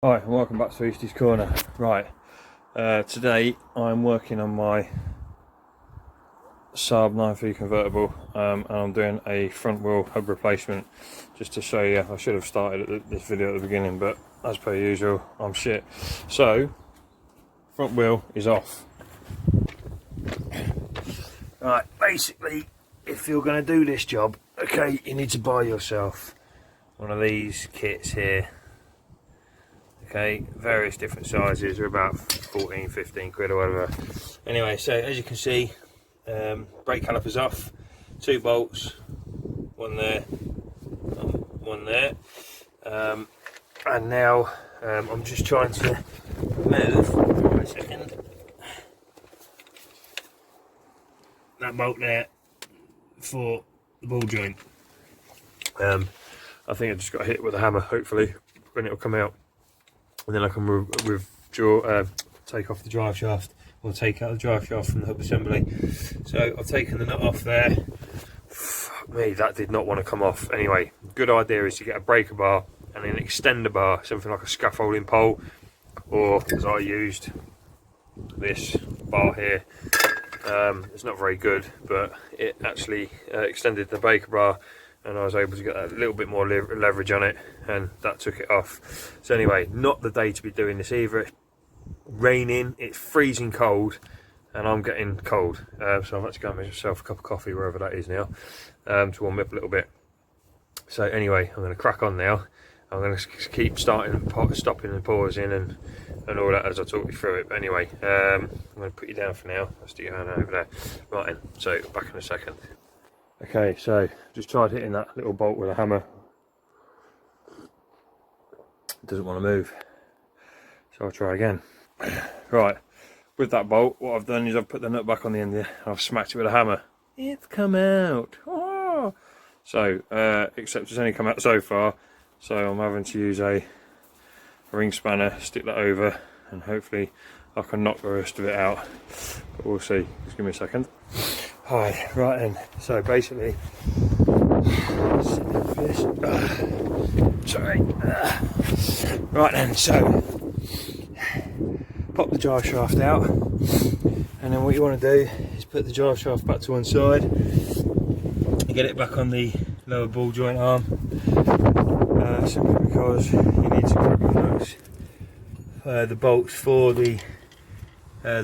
Hi, and welcome back to Eastie's Corner. Right, today I'm working on my Saab 9 convertible, and I'm doing a front wheel hub replacement. Just to show you, I should have started this video at the beginning, but as per usual, I'm shit. So, front wheel is off. Right, basically, if you're going to do this job, okay, you need to buy yourself one of these kits here. Okay, various different sizes, they're about 14-15 quid or whatever. Anyway, so as you can see, brake calipers off, 2 bolts, one there, one there, and now I'm just trying to move, wait a second, that bolt there for the ball joint. I think I just got hit with a hammer, hopefully, when it'll come out. And then I can take off the drive shaft, or take out the drive shaft from the hub assembly. So I've taken the nut off there. Fuck me, that did not want to come off. Anyway, good idea is to get a breaker bar and an extender bar, something like a scaffolding pole, or as I used, this bar here. It's not very good, but it actually extended the breaker bar, and I was able to get a little bit more leverage on it, and that took it off. So anyway, not the day to be doing this either. It's raining, it's freezing cold, and I'm getting cold. So I've actually got myself a cup of coffee, wherever that is now, to warm me up a little bit. So anyway, I'm going to crack on now. I'm going to keep stopping and pausing and all that as I talk you through it. But anyway, I'm going to put you down for now. I'll stick your hand over there. Right then, so back in a second. Okay, so just tried hitting that little bolt with a hammer. It doesn't want to move, so I'll try again. Right, with that bolt, what I've done is I've put the nut back on the end there, and I've smacked it with a hammer. It's come out. Oh! So, except it's only come out so far, so I'm having to use a ring spanner, stick that over, and hopefully I can knock the rest of it out. But we'll see. Just give me a second. Hi, right then, so basically, sorry, right then, so pop the drive shaft out, and then what you want to do is put the drive shaft back to one side, get it back on the lower ball joint arm, simply because you need to grab the bolts for the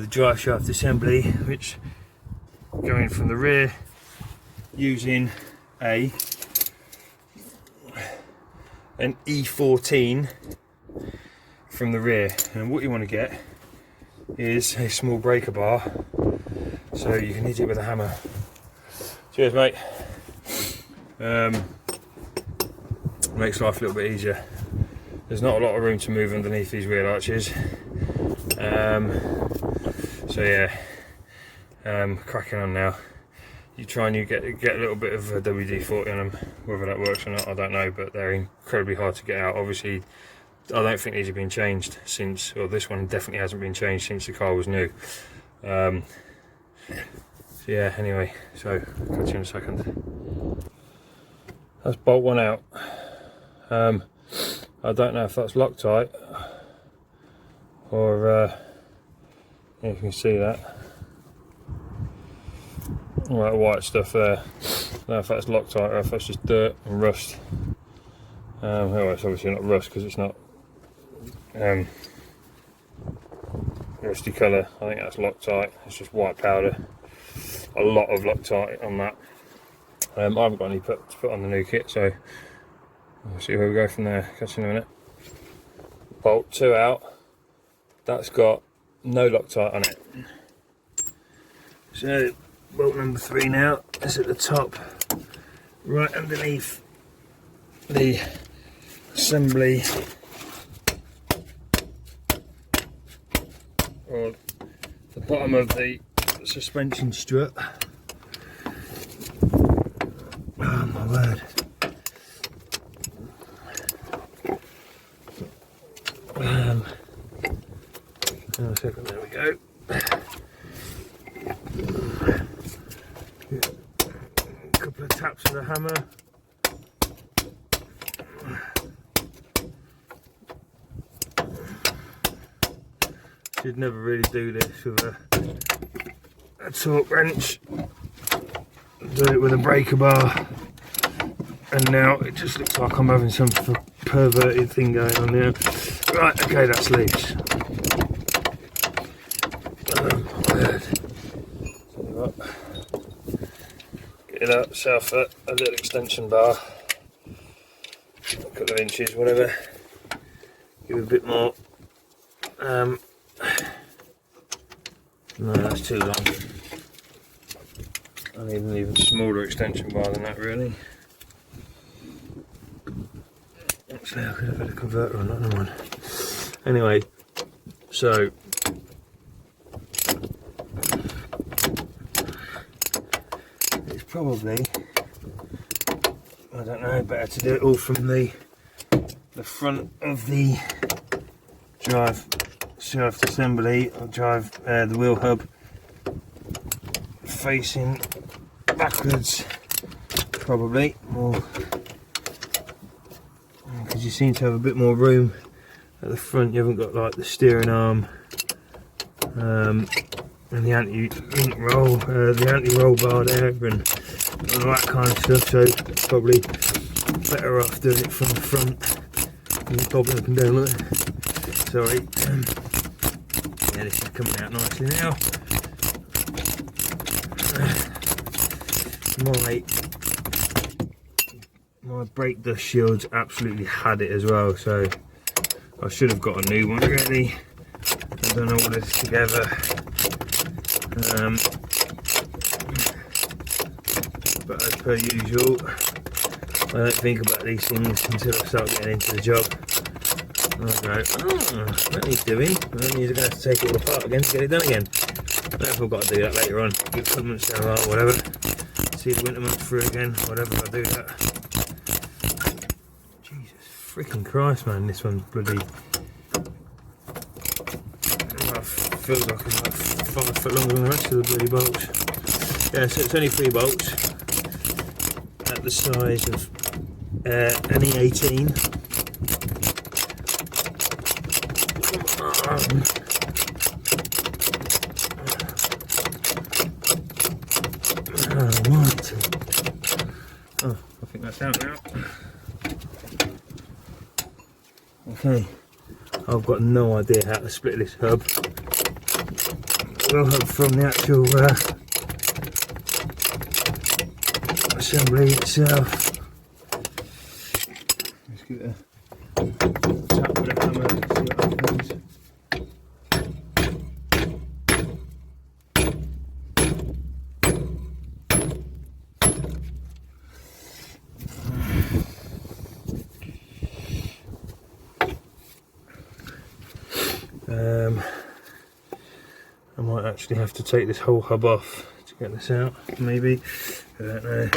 drive shaft assembly, which going from the rear using an E14 from the rear, and what you want to get is a small breaker bar, so you can hit it with a hammer. Cheers mate. Makes life a little bit easier. There's not a lot of room to move underneath these wheel arches, so yeah, cracking on now. You try and get a little bit of WD-40 on them, whether that works or not I don't know, but they're incredibly hard to get out. Obviously I don't think these have been changed since, or this one definitely hasn't been changed since the car was new. So yeah, anyway, so catch you in a second. Let's bolt one out. I don't know if that's Loctite or yeah, you can see that. All that white stuff there. I don't know if that's Loctite or if that's just dirt and rust. Well, it's obviously not rust because it's not rusty colour. I think that's Loctite. It's just white powder. A lot of Loctite on that. I haven't got any to put on the new kit, so we'll see where we go from there. Catch you in a minute. Bolt 2 out. That's got no Loctite on it. So bolt number 3 now is at the top, right underneath the assembly, or the bottom of the suspension strut. Oh my word. Hang on a second, there we go. A couple of taps of the hammer. Should never really do this with a torque wrench. Do it with a breaker bar. And now it just looks like I'm having some perverted thing going on there. Right, okay, that's loose. Get it out, south a little extension bar. A couple of inches, whatever. Give it a bit more. No, that's too long. I need an even smaller extension bar than that, really. Actually, I could have had a converter on that one. Anyway, so it's probably, I don't know, better to do it all from the front of the drive shaft assembly, or drive the wheel hub facing backwards, probably more, because you seem to have a bit more room at the front. You haven't got like the steering arm and the anti-roll bar there and all that kind of stuff, so probably better off doing it from the front and bobbing up and down with it. Sorry. Yeah, this is coming out nicely now. My brake dust shields absolutely had it as well, so I should have got a new one really. I've done all this together. But as per usual, I don't think about these things until I start getting into the job. I go, that needs doing. That means I'm going to have to take it all apart again to get it done again. I don't know if I've got to do that later on. Give a couple months down the line, whatever. See the winter months through again, whatever, I'll do that. Jesus freaking Christ, man, this one's bloody. Feels like it's like 5 foot longer than the rest of the bloody bolts. Yeah, so it's only 3 bolts at the size of an E18. What? Oh, I think that's out now. Okay, I've got no idea how to split this hub. Wheel hub from the actual assembly itself. Let's give it a tap with a hammer, see what happens. I might actually have to take this whole hub off to get this out, maybe. I don't know.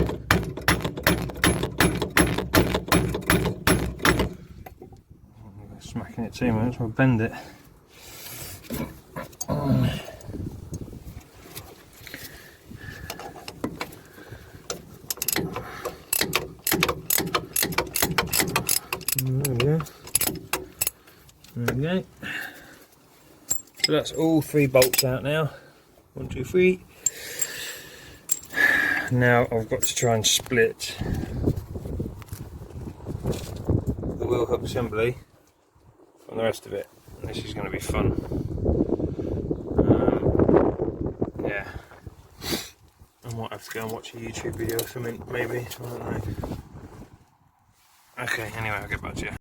I'm smacking it too much, I'll bend it. There we go. There we go. So that's all 3 bolts out now. 1, 2, 3. Now I've got to try and split the wheel hub assembly from the rest of it. And this is going to be fun. Yeah. I might have to go and watch a YouTube video or something, maybe. I don't know. Okay, anyway, I'll get back to you.